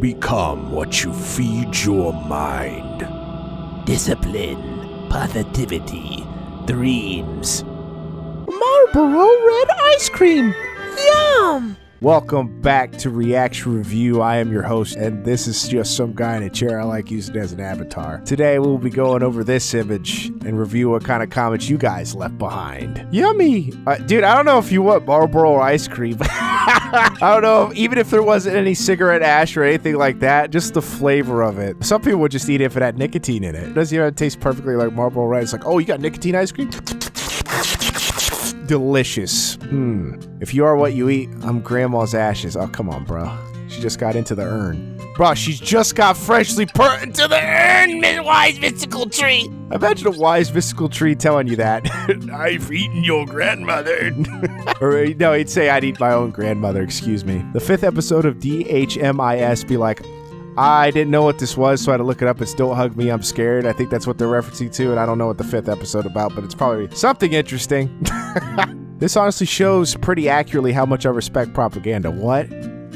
become what you feed your mind. Discipline, positivity, dreams. Marlboro red ice cream. Yum! Welcome back to Reaction Review. I am your host, and this is just some guy in a chair I like using as an avatar. Today, we'll be going over this image and review what kind of comments you guys left behind. Yummy! Dude, I don't know if you want Marlboro ice cream. I don't know, even if there wasn't any cigarette ash or anything like that, just the flavor of it. Some people would just eat it if it had nicotine in it. It doesn't even taste perfectly like Marlboro Red. It's like, oh, you got nicotine ice cream? Delicious. If you are what you eat, I'm grandma's ashes. Oh, come on, bro. She just got into the urn. Bro, she's just got freshly put into the urn, wise mystical tree. Imagine a wise mystical tree telling you that. I've eaten your grandmother. Or no, he'd say I'd eat my own grandmother, excuse me. The 5th episode of DHMIS be like, I didn't know what this was, so I had to look it up. It's Don't Hug Me, I'm Scared. I think that's what they're referencing to, and I don't know what the 5th episode about, but it's probably something interesting. This honestly shows pretty accurately how much I respect propaganda. What?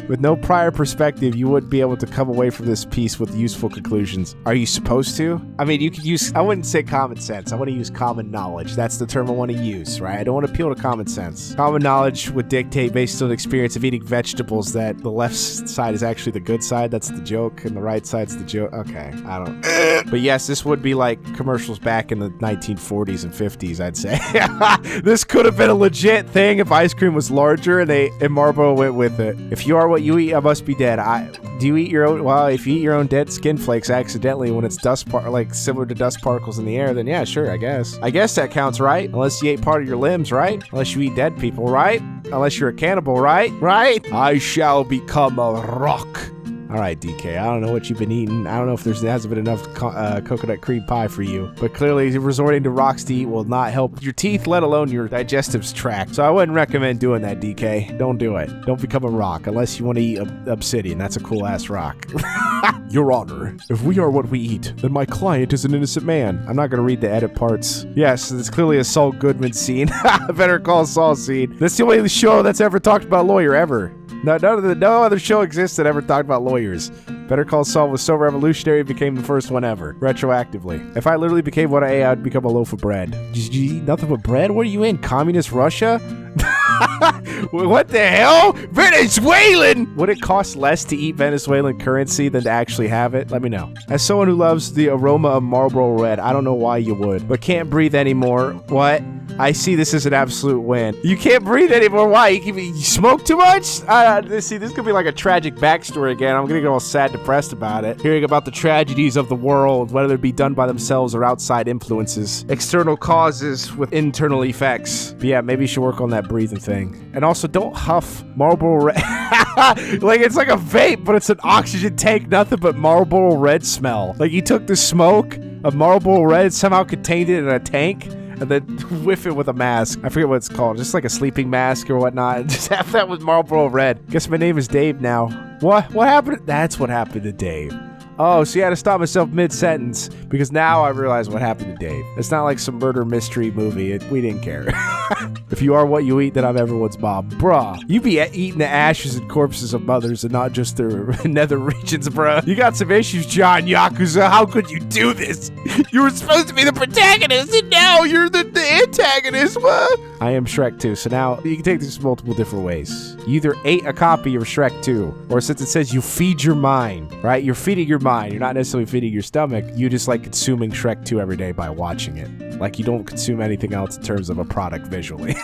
With no prior perspective, you wouldn't be able to come away from this piece with useful conclusions. Are you supposed to? I mean, you could use, I wouldn't say common sense. I want to use common knowledge. That's the term I want to use, right? I don't want to appeal to common sense. Common knowledge would dictate based on the experience of eating vegetables that the left side is actually the good side. That's the joke, and the right side's the joke. Okay, I don't. But yes, this would be like commercials back in the 1940s and 50s, I'd say. This could have been a legit thing if ice cream was larger and Marlboro went with it. If you are what you eat, I must be dead. Do you eat your own? Well, if you eat your own dead skin flakes accidentally when it's like similar to dust particles in the air, then yeah, sure, I guess. I guess that counts, right? Unless you ate part of your limbs, right? Unless you eat dead people, right? Unless you're a cannibal, right? Right? I shall become a rock. All right, DK, I don't know what you've been eating. I don't know if there hasn't been enough coconut cream pie for you. But clearly, resorting to rocks to eat will not help your teeth, let alone your digestive tract. So I wouldn't recommend doing that, DK. Don't do it. Don't become a rock unless you want to eat obsidian. That's a cool-ass rock. Your Honor, if we are what we eat, then my client is an innocent man. I'm not going to read the edit parts. Yes, it's clearly a Saul Goodman scene. Better call Saul scene. That's the only show that's ever talked about a lawyer, ever. No other show exists that ever talked about lawyers. Better Call Saul was so revolutionary it became the first one ever, retroactively. If I literally became what I ate, I'd become a loaf of bread. Did you eat nothing but bread? What are you in, communist Russia? What the hell? Venezuelan! Would it cost less to eat Venezuelan currency than to actually have it? Let me know. As someone who loves the aroma of Marlboro Red, I don't know why you would, but can't breathe anymore. What? I see this as an absolute win. You can't breathe anymore. Why? You smoke too much? See, this could be like a tragic backstory again. I'm gonna get all sad, depressed about it. Hearing about the tragedies of the world, whether it be done by themselves or outside influences. External causes with internal effects. But yeah, maybe you should work on that breathing thing. And also, don't huff Marlboro Red. Like, it's like a vape, but it's an oxygen tank, nothing but Marlboro Red smell. Like, he took the smoke of Marlboro Red, somehow contained it in a tank, and then whiff it with a mask. I forget what it's called. Just like a sleeping mask or whatnot. Just have that with Marlboro Red. Guess my name is Dave now. What happened? That's what happened to Dave. Oh, so you had to stop myself mid-sentence because now I realize what happened to Dave. It's not like some murder mystery movie. We didn't care. If you are what you eat, then I'm everyone's mom. Bruh, you be eating the ashes and corpses of mothers and not just their nether regions, bruh. You got some issues, John Yakuza. How could you do this? You were supposed to be the protagonist and now you're the antagonist. What? I am Shrek 2, so now you can take this multiple different ways. You either ate a copy of Shrek 2, or since it says you feed your mind, right? You're feeding your mind. You're not necessarily feeding your stomach. You just like consuming Shrek 2 every day by watching it. Like you don't consume anything else in terms of a product visually.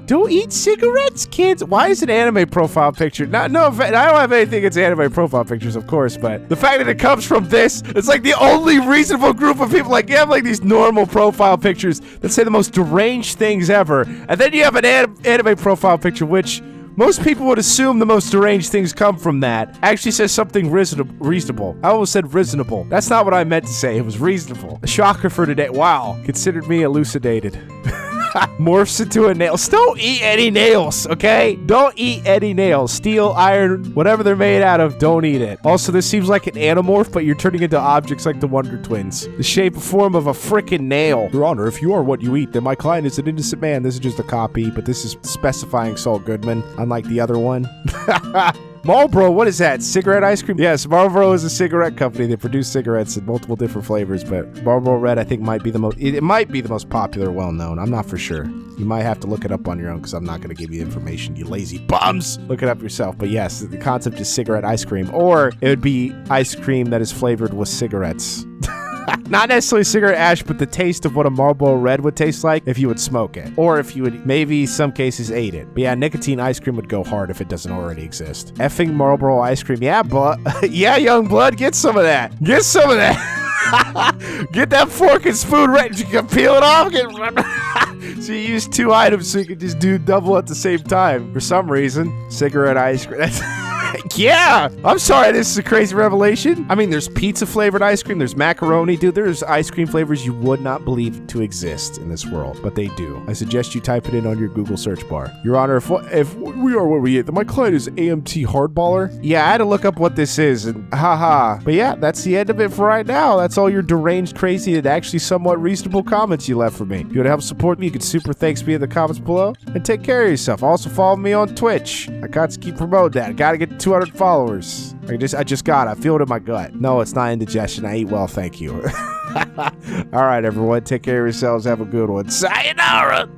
Don't eat cigarettes, kids. Why is an anime profile picture? No, I don't have anything against anime profile pictures, of course, but the fact that it comes from this, it's like the only reasonable group of people. Like you have like these normal profile pictures that say the most deranged things ever, and then you have an anime profile picture which most people would assume the most deranged things come from that. Actually says something reasonable. I almost said reasonable. That's not what I meant to say. It was reasonable. A shocker for today. Wow. Considered me elucidated. Morphs into a nail. Don't eat any nails, okay? Don't eat any nails. Steel, iron, whatever they're made out of, don't eat it. Also, this seems like an animorph, but you're turning into objects like the Wonder Twins. The shape and form of a frickin' nail. Your Honor, if you are what you eat, then my client is an innocent man. This is just a copy, but this is specifying Saul Goodman, unlike the other one. Marlboro, what is that? Cigarette ice cream? Yes, Marlboro is a cigarette company. They produce cigarettes in multiple different flavors, but Marlboro Red, I think, might be the most. It might be the most popular, well-known. I'm not for sure. You might have to look it up on your own because I'm not going to give you information, you lazy bums. Look it up yourself. But yes, the concept is cigarette ice cream, or it would be ice cream that is flavored with cigarettes. Not necessarily cigarette ash, but the taste of what a Marlboro Red would taste like if you would smoke it. Or if you would, maybe some cases, ate it. But yeah, nicotine ice cream would go hard if it doesn't already exist. Effing Marlboro ice cream. Yeah, yeah, young blood, get some of that. Get some of that. Get that fork and spoon right. You can peel it off. So you use 2 items so you can just do double at the same time. For some reason, cigarette ice cream. Yeah, I'm sorry, this is a crazy revelation. I mean, there's pizza flavored ice cream, there's macaroni, dude. There's ice cream flavors you would not believe to exist in this world, but they do. I suggest you type it in on your Google search bar. Your Honor, if we are what we eat, my client is AMT Hardballer. Yeah, I had to look up what this is, and haha. But yeah, that's the end of it for right now. That's all your deranged, crazy, and actually somewhat reasonable comments you left for me. If you want to help support me, you can super thanks me in the comments below, and take care of yourself. Also follow me on Twitch. I got to keep promoting that. Gotta get 200 followers. I just got it. I feel it in my gut. No, it's not indigestion. I eat well, thank you. All right, everyone. Take care of yourselves. Have a good one. Sayonara.